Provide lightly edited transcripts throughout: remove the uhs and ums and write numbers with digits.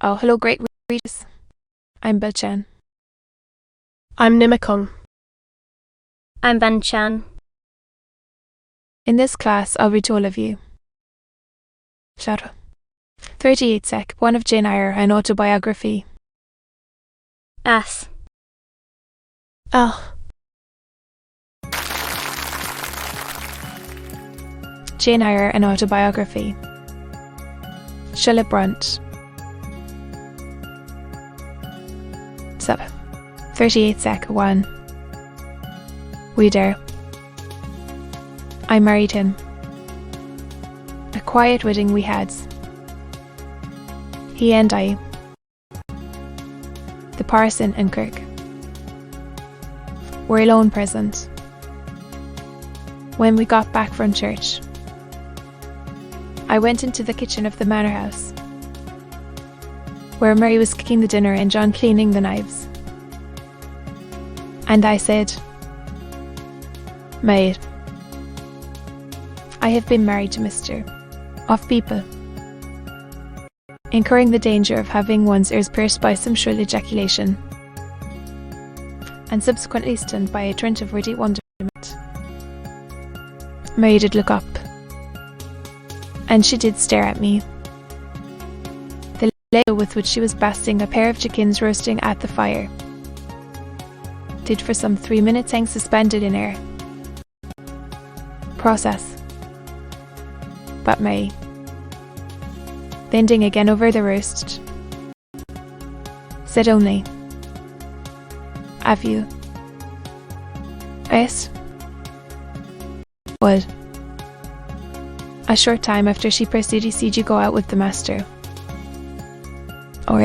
Oh, hello, great readers. I'm Belchan. I'm Nimikung. I'm Banchan. In this class, I'll read to all of you. Chap. 38 sec. One of Jane Eyre, an autobiography. As. Ah. Jane Eyre, an autobiography. Brontë. 7. 38 sec. 1. We dare. I married him. A quiet wedding we had. He and I. The parson and Kirk. Were alone present. When we got back from church, I went into the kitchen of the manor house, where Mary was cooking the dinner and John cleaning the knives. And I said, "Maid, I have been married to Mr. of people," incurring the danger of having one's ears pierced by some shrill ejaculation, and subsequently stunned by a torrent of witty wonderment. Mary did look up, and she did stare at me. The ladle with which she was basting a pair of chickens roasting at the fire did for some 3 minutes hang suspended in air. Process. But Mary, bending again over the roast, said only, "Have you?" Yes. Well, a short time after she proceeded, "Did you go out with the master?" Or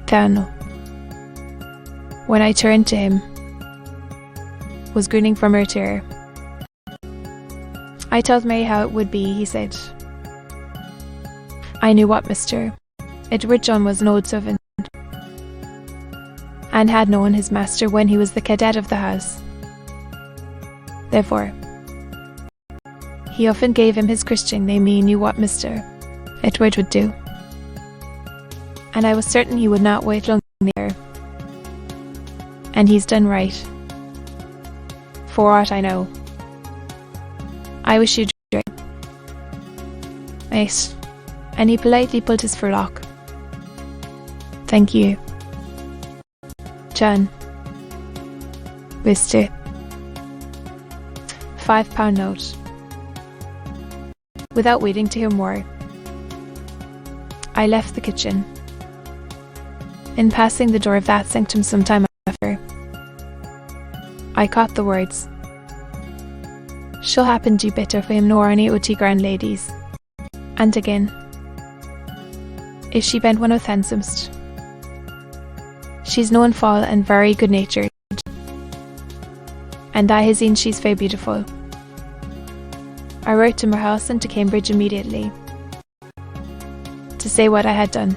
Tano. When I turned to him, was grinning from her terror. I told Mary how it would be, he said. I knew what Mr. Edward John was an old servant, and had known his master when he was the cadet of the house. Therefore, he often gave him his Christian name. He knew what Mr. Edward would do, and I was certain he would not wait long there. And he's done right, for aught I know. I wish you'd drink. Yes, and he politely pulled his furlock. Thank you. John. Mr. £5 note. Without waiting to hear more, I left the kitchen. In passing the door of that sanctum some time after, I caught the words, "She'll happen do better for him nor any oti grand ladies." And again, "Is she bent one of handsomest? She's known fall and very good natured, and I has seen she's very beautiful." I wrote to my house and to Cambridge immediately to say what I had done,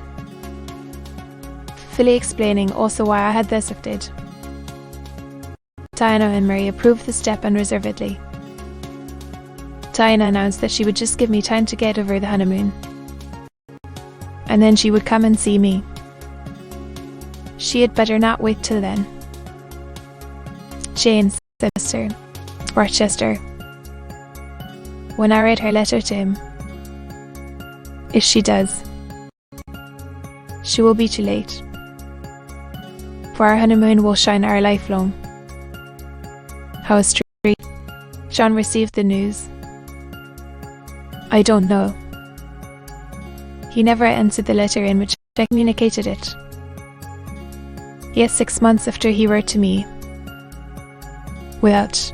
fully explaining also why I had thus acted. Diana and Mary approved the step unreservedly. Diana announced that she would just give me time to get over the honeymoon, and then she would come and see me. She had better not wait till then. "Jane," said Mr. Rochester, when I read her letter to him, "if she does, she will be too late, for our honeymoon will shine our lifelong." How straight John received the news, I don't know. He never answered the letter in which I communicated it. Yet 6 months after he wrote to me, without,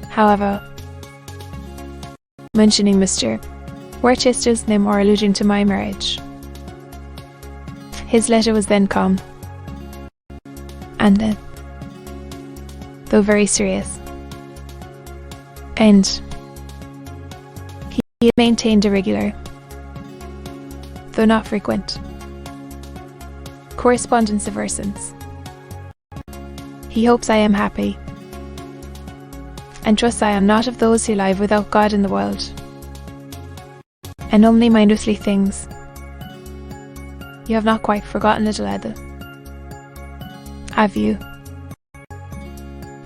however, mentioning Mr. Worcester's name or alluding to my marriage. His letter was then calm, and then, though very serious, and he maintained a regular, though not frequent, correspondence ever since. He hopes I am happy, and trusts I am not of those who live without God in the world, and only mind earthly things, You have not quite forgotten little Ethel, have you?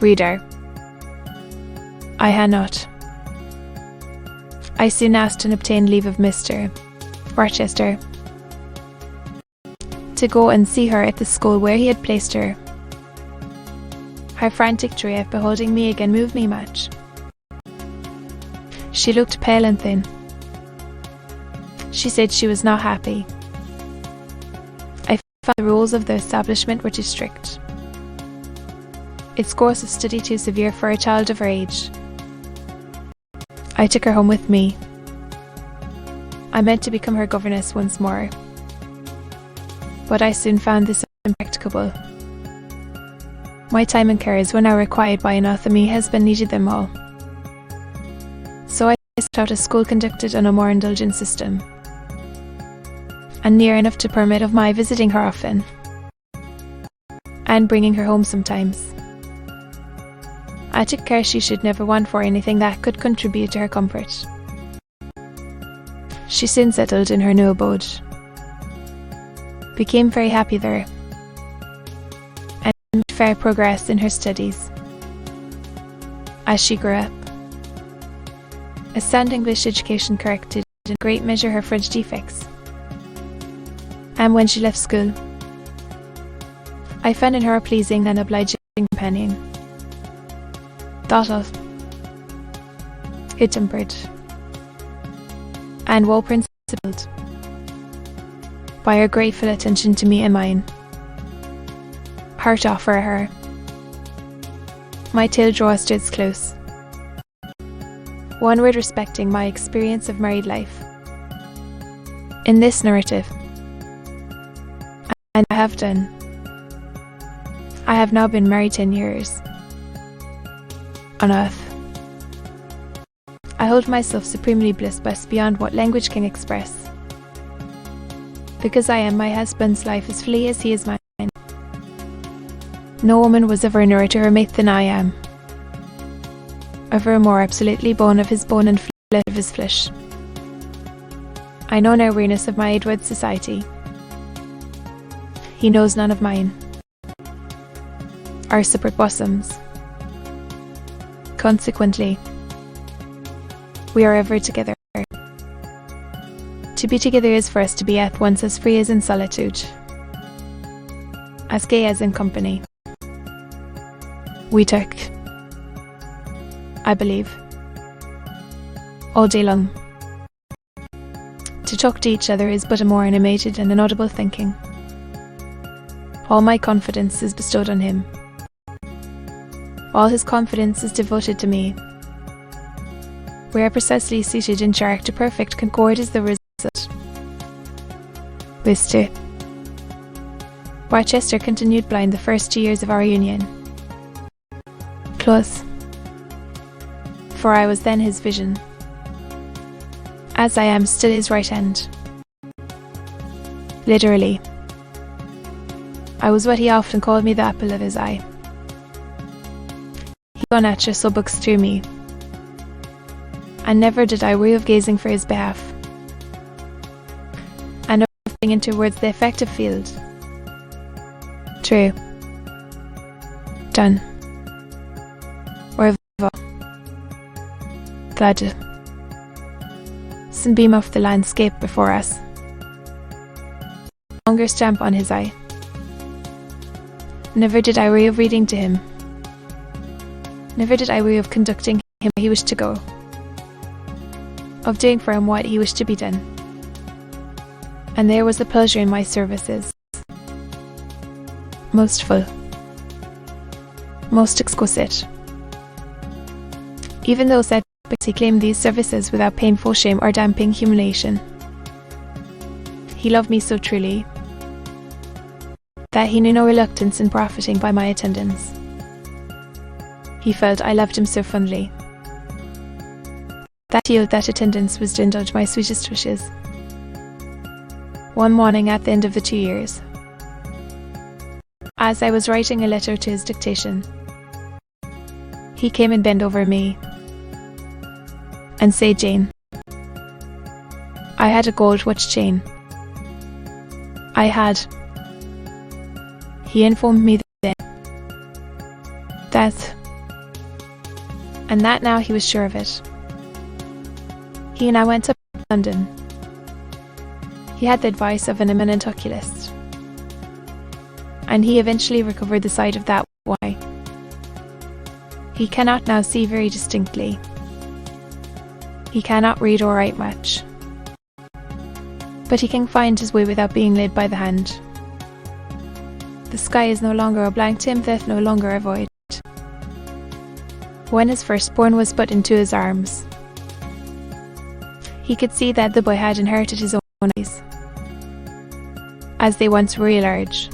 Reader, I had not. I soon asked and obtained leave of Mr. Rochester to go and see her at the school where he had placed her. Her frantic joy at beholding me again moved me much. She looked pale and thin. She said she was not happy. I felt the rules of the establishment were too strict, its course of study too severe for a child of her age. I took her home with me. I meant to become her governess once more, but I soon found this impracticable. My time and cares were now required by an me husband needed them all. So I sought out a school conducted on a more indulgent system, and near enough to permit of my visiting her often, and bringing her home sometimes. I took care she should never want for anything that could contribute to her comfort. She soon settled in her new abode, became very happy there, and made fair progress in her studies. As she grew up, a sound English education corrected in great measure her French defects, and when she left school, I found in her a pleasing and obliging companion, thoughtful, good-tempered, and well-principled. By her grateful attention to me and mine, heart to offer her, my tale draws to its close. One word respecting my experience of married life. In this narrative, and I have done. I have now been married 10 years. On earth, I hold myself supremely blessed beyond what language can express, because I am my husband's life as fully as he is mine. No woman was ever nearer to her mate than I am, ever more absolutely bone of his bone and flesh of his flesh. I know no weariness of my Edward's society. He knows none of mine. Our separate bosoms. Consequently, we are ever together. To be together is for us to be at once as free as in solitude, as gay as in company. We talk, I believe, all day long. To talk to each other is but a more animated and inaudible thinking. All my confidence is bestowed on him. All his confidence is devoted to me. We are precisely suited in character. Perfect concord is the result. Mr. Rochester continued blind the first 2 years of our union. Close. For I was then his vision, as I am still his right hand. Literally, I was what he often called me, the apple of his eye. He saw nature so books through me, and never did I weary of gazing for his behalf, and of putting into words the effective field. True. Done. Or viva. Glad to sunbeam off the landscape before us. Longer stamp on his eye. Never did I weary of reading to him. Never did I weary of conducting him where he wished to go, of doing for him what he wished to be done. And there was the pleasure in my services, most full, most exquisite. Even though said he claimed these services without painful shame or damping humiliation. He loved me so truly that he knew no reluctance in profiting by my attendance. He felt I loved him so fondly that he owed that attendance was to indulge my sweetest wishes. One morning at the end of the 2 years, as I was writing a letter to his dictation, he came and bent over me and said, "Jane, I had a gold watch chain, I had. He informed me then that, and that now he was sure of it. He and I went up to London. He had the advice of an eminent oculist, and he eventually recovered the sight of that eye. He cannot now see very distinctly. He cannot read or write much, but he can find his way without being led by the hand. The sky is no longer a blank to him, death no longer a void. When his firstborn was put into his arms, he could see that the boy had inherited his own eyes, as they once were large,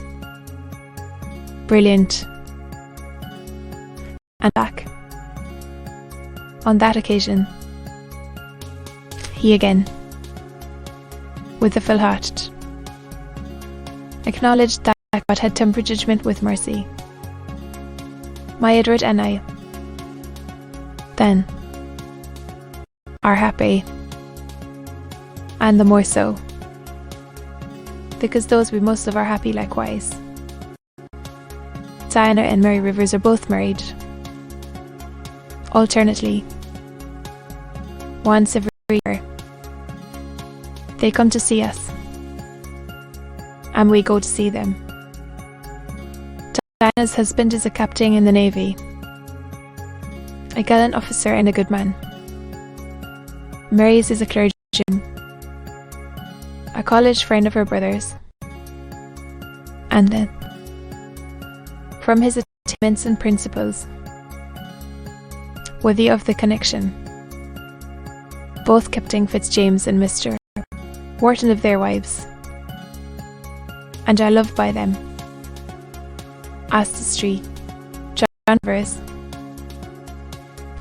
brilliant, and black. On that occasion, he again, with a full heart, acknowledged that God had tempered judgment with mercy. My Edward and I, then, are happy, and the more so, because those we most love are happy likewise. Diana and Mary Rivers are both married, alternately, once every year. They come to see us, and we go to see them. Diana's husband is a captain in the Navy, a gallant officer and a good man. Mary's is a clergyman, a college friend of her brother's, and then, from his attainments and principles, worthy of the connection, both Captain Fitzjames and Mr. Wharton of their wives, and are loved by them. Astor Street, John Rivers.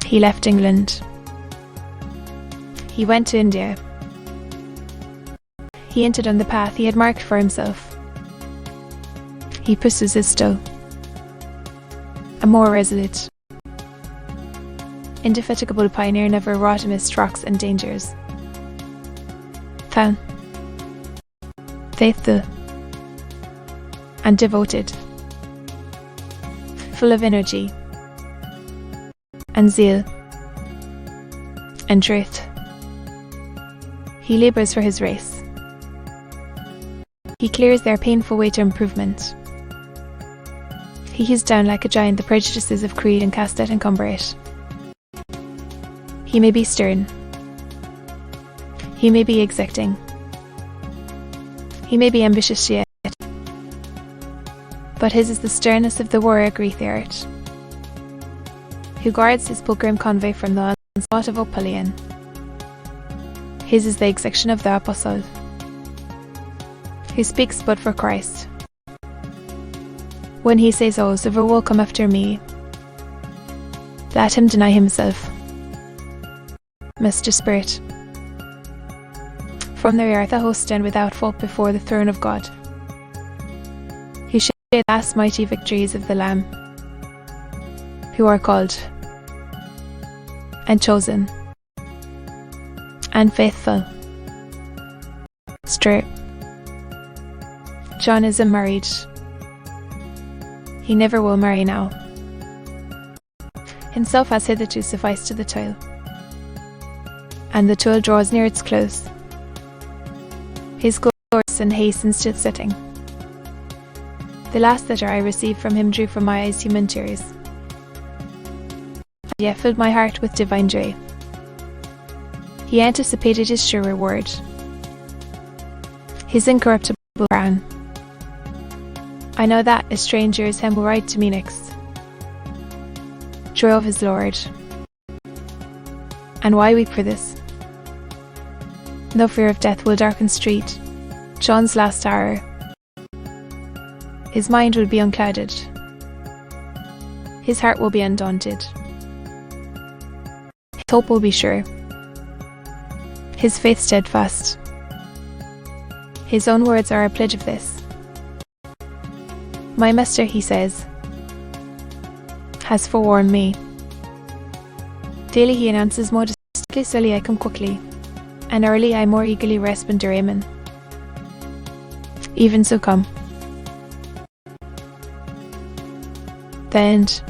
He left England. He went to India. He entered on the path he had marked for himself. He pursues still, a more resolute, indefatigable pioneer never wrought amidst rocks and dangers. Found, faithful, and devoted, full of energy, and zeal, and truth. He labours for his race. He clears their painful way to improvement. He hews down like a giant the prejudices of creed and cast out and encumber it. He may be stern. He may be exacting. He may be ambitious yet. But his is the sternness of the warrior Greek art, who guards his pilgrim convoy from the onslaught of Apollyon. His is the exaction of the apostle, who speaks but for Christ. When he says, "Oh, silver will come after me," let him deny himself. Mr. Spirit, from the earth a host stand without fault before the throne of God. He shall the last mighty victories of the Lamb, who are called, and chosen, and faithful. Straight. John is unmarried. He never will marry now. Himself has hitherto sufficed to the toil, and the toil draws near its close. His course and hastens to its setting. The last letter I received from him drew from my eyes human tears, and yet filled my heart with divine joy. He anticipated his sure reward, his incorruptible crown. I know that a stranger is him will write to me next. Joy of his Lord. And why weep for this? No fear of death will darken street, John's last hour. His mind will be unclouded. His heart will be undaunted. His hope will be sure. His faith steadfast. His own words are a pledge of this. My master, he says, has forewarned me. Daily he announces modestly, slowly I come quickly, and early I more eagerly rest Bendramen. Even so, come. The end.